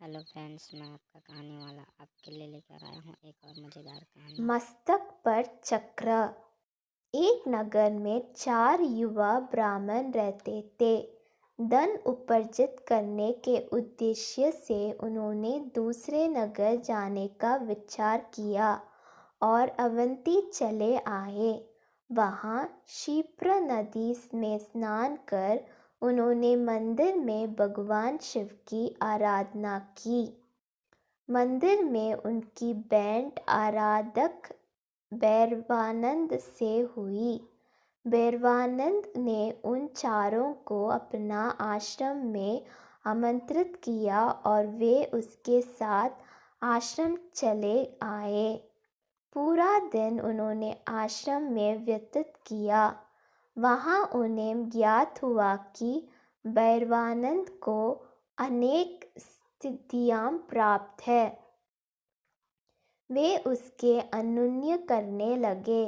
Hello friends, मैं आपका कहानी वाला आपके लिए लेकर आया हूँ एक और मज़ेदार कहानी। मस्तक पर चक्र। एक नगर में 4 युवा ब्राह्मण रहते थे। धन उपार्जित करने के उद्देश्य से उन्होंने दूसरे नगर जाने का विचार किया और अवंती चले आए। वहाँ क्षिप्रा नदी में स्नान कर उन्होंने मंदिर में भगवान शिव की आराधना की। मंदिर में उनकी भेंट आराधक भैरवानंद से हुई। भैरवानंद ने उन चारों को अपना आश्रम में आमंत्रित किया और वे उसके साथ आश्रम चले आए। पूरा दिन उन्होंने आश्रम में व्यतीत किया। वहाँ उन्हें ज्ञात हुआ कि भैरवानंद को अनेक सिद्धियाँ प्राप्त है। वे उसके अनुनय करने लगे।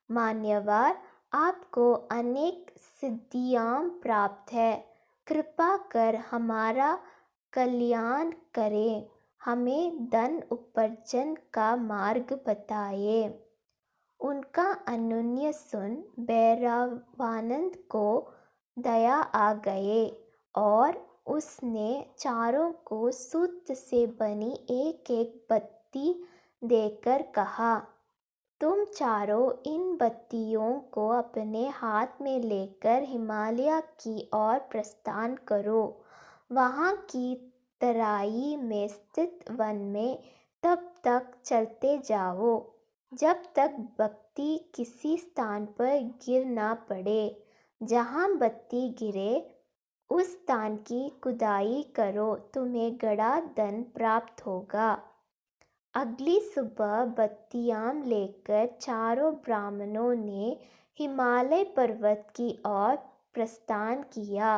मान्यवर, आपको अनेक सिद्धियाँ प्राप्त है, कृपा कर हमारा कल्याण करें, हमें धन उपार्जन का मार्ग बताइए। उनका अनुनय सुन भैरवानंद को दया आ गए और उसने चारों को सूत से बनी एक एक बत्ती देकर कहा, तुम चारों इन बत्तियों को अपने हाथ में लेकर हिमालय की ओर प्रस्थान करो। वहाँ की तराई में स्थित वन में तब तक चलते जाओ जब तक बत्ती किसी स्थान पर गिर ना पड़े। जहाँ बत्ती गिरे उस स्थान की खुदाई करो, तुम्हें गड़ा धन प्राप्त होगा। अगली सुबह बत्तियाँ लेकर चारों ब्राह्मणों ने हिमालय पर्वत की ओर प्रस्थान किया।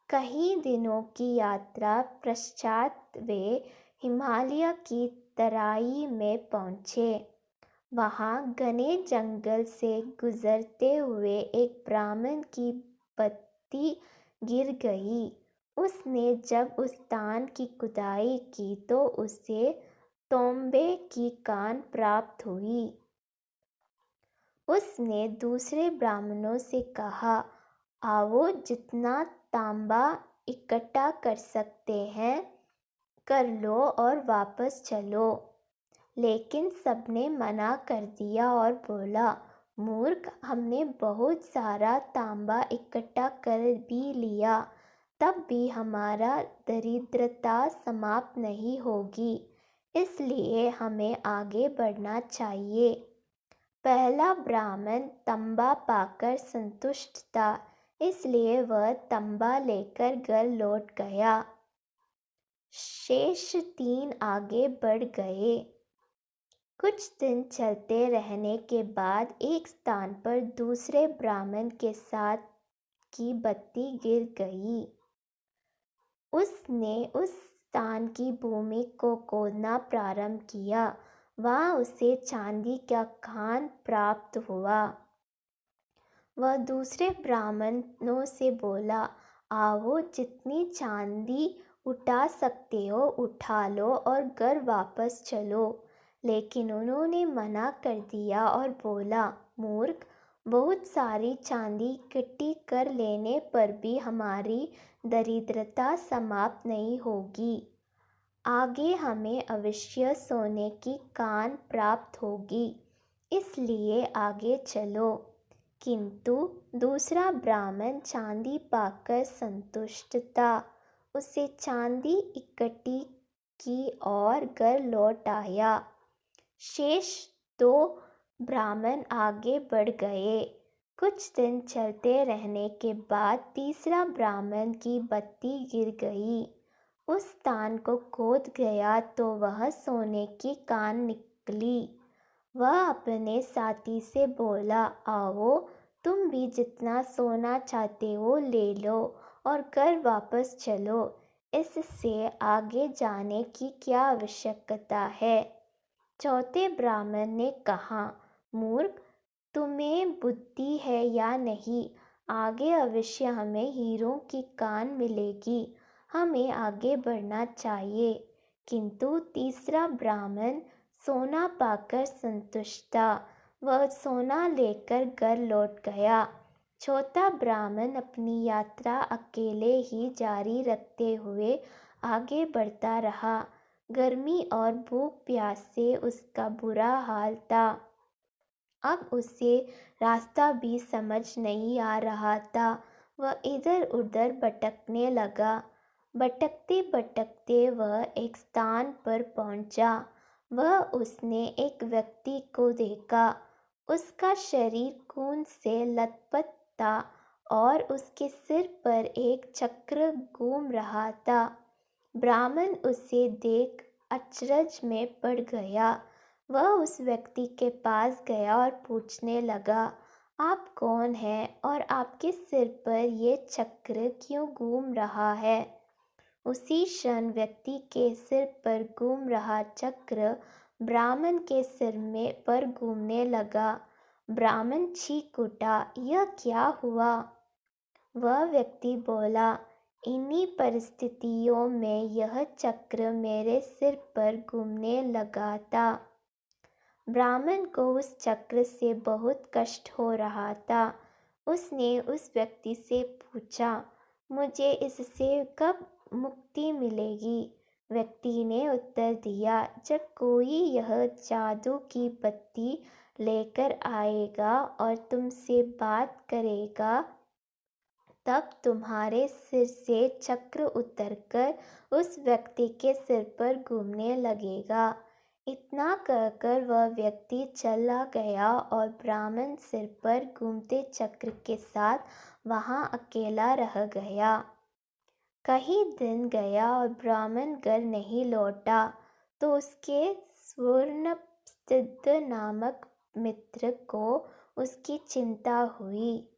कई दिनों की यात्रा पश्चात वे हिमालय की तराई में पहुँचे। वहाँ घने जंगल से गुजरते हुए एक ब्राह्मण की बत्ती गिर गई। उसने जब उस स्थान की खुदाई की तो उसे तांबे की कान प्राप्त हुई। उसने दूसरे ब्राह्मणों से कहा, आओ, जितना तांबा इकट्ठा कर सकते हैं कर लो और वापस चलो। लेकिन सबने मना कर दिया और बोला, मूर्ख, हमने बहुत सारा तांबा इकट्ठा कर भी लिया, तब भी हमारा दरिद्रता समाप्त नहीं होगी, इसलिए हमें आगे बढ़ना चाहिए। पहला ब्राह्मण तांबा पाकर संतुष्ट था, इसलिए वह तांबा लेकर घर लौट गया। शेष 3 आगे बढ़ गए। कुछ दिन चलते रहने के बाद एक स्थान पर दूसरे ब्राह्मण के साथ की बत्ती गिर गई। उसने उस स्थान की भूमि को खोदना प्रारंभ किया। वहाँ उसे चांदी का खान प्राप्त हुआ। वह दूसरे ब्राह्मणों से बोला, आओ, जितनी चांदी उठा सकते हो उठा लो और घर वापस चलो। लेकिन उन्होंने मना कर दिया और बोला, मूर्ख, बहुत सारी चांदी इकट्ठी कर लेने पर भी हमारी दरिद्रता समाप्त नहीं होगी। आगे हमें अवश्य सोने की कान प्राप्त होगी, इसलिए आगे चलो। किंतु दूसरा ब्राह्मण चांदी पाकर संतुष्ट था। उसे चांदी इकट्ठी की और घर लौट आया। शेष 2 ब्राह्मण आगे बढ़ गए। कुछ दिन चलते रहने के बाद तीसरा ब्राह्मण की बत्ती गिर गई। उस स्थान को खोद गया तो वह सोने की कान निकली। वह अपने साथी से बोला, आओ, तुम भी जितना सोना चाहते हो ले लो और घर वापस चलो, इससे आगे जाने की क्या आवश्यकता है। चौथे ब्राह्मण ने कहा, मूर्ख, तुम्हें बुद्धि है या नहीं? आगे अवश्य हमें हीरों की कान मिलेगी, हमें आगे बढ़ना चाहिए। किंतु तीसरा ब्राह्मण सोना पाकर संतुष्ट था। वह सोना लेकर घर लौट गया। चौथा ब्राह्मण अपनी यात्रा अकेले ही जारी रखते हुए आगे बढ़ता रहा। गर्मी और भूख प्यास से उसका बुरा हाल था। अब उसे रास्ता भी समझ नहीं आ रहा था। वह इधर उधर भटकने लगा। भटकते भटकते वह एक स्थान पर पहुंचा। उसने एक व्यक्ति को देखा। उसका शरीर खून से लथपथ था और उसके सिर पर एक चक्र घूम रहा था। ब्राह्मण उसे देख अचरज में पड़ गया। वह उस व्यक्ति के पास गया और पूछने लगा, आप कौन हैं और आपके सिर पर ये चक्र क्यों घूम रहा है? उसी क्षण व्यक्ति के सिर पर घूम रहा चक्र ब्राह्मण के सिर में पर घूमने लगा। ब्राह्मण चीख उठा, यह क्या हुआ? वह व्यक्ति बोला, इन्हीं परिस्थितियों में यह चक्र मेरे सिर पर घूमने लगा था। ब्राह्मण को उस चक्र से बहुत कष्ट हो रहा था। उसने उस व्यक्ति से पूछा, मुझे इससे कब मुक्ति मिलेगी? व्यक्ति ने उत्तर दिया, जब कोई यह जादू की बत्ती लेकर आएगा और तुमसे बात करेगा, तब तुम्हारे सिर से चक्र उतरकर उस व्यक्ति के सिर पर घूमने लगेगा। इतना कहकर वह व्यक्ति चला गया और ब्राह्मण सिर पर घूमते चक्र के साथ वहां अकेला रह गया। कई दिन गया और ब्राह्मण घर नहीं लौटा तो उसके स्वर्णसिद्ध नामक मित्र को उसकी चिंता हुई।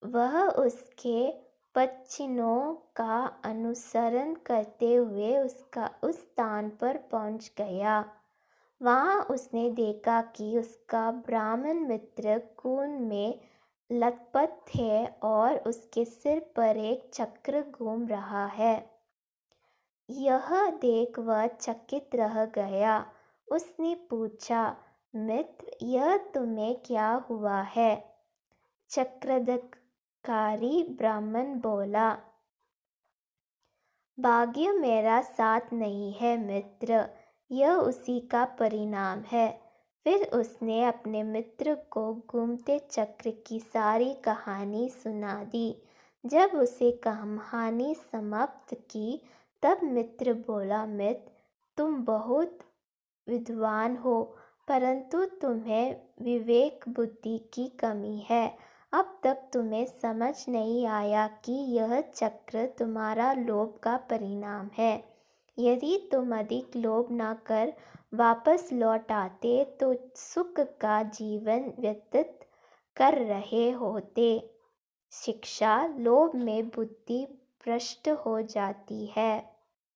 वह उसके पदचिह्नों का अनुसरण करते हुए उस स्थान पर पहुंच गया। वहां उसने देखा कि उसका ब्राह्मण मित्र खून में लथपथ है और उसके सिर पर एक चक्र घूम रहा है। यह देख वह चकित रह गया। उसने पूछा, मित्र, यह तुम्हें क्या हुआ है? चक्रधरकारी ब्राह्मण बोला, भाग्य मेरा साथ नहीं है मित्र, यह उसी का परिणाम है। फिर उसने अपने मित्र को घूमते चक्र की सारी कहानी सुना दी। जब उसे कहानी समाप्त की तब मित्र बोला, मित्र, तुम बहुत विद्वान हो, परंतु तुम्हें विवेक बुद्धि की कमी है। अब तक तुम्हें समझ नहीं आया कि यह चक्र तुम्हारा लोभ का परिणाम है। यदि तुम अधिक लोभ न कर वापस लौट आते तो सुख का जीवन व्यतीत कर रहे होते। शिक्षा, लोभ में बुद्धि भ्रष्ट हो जाती है।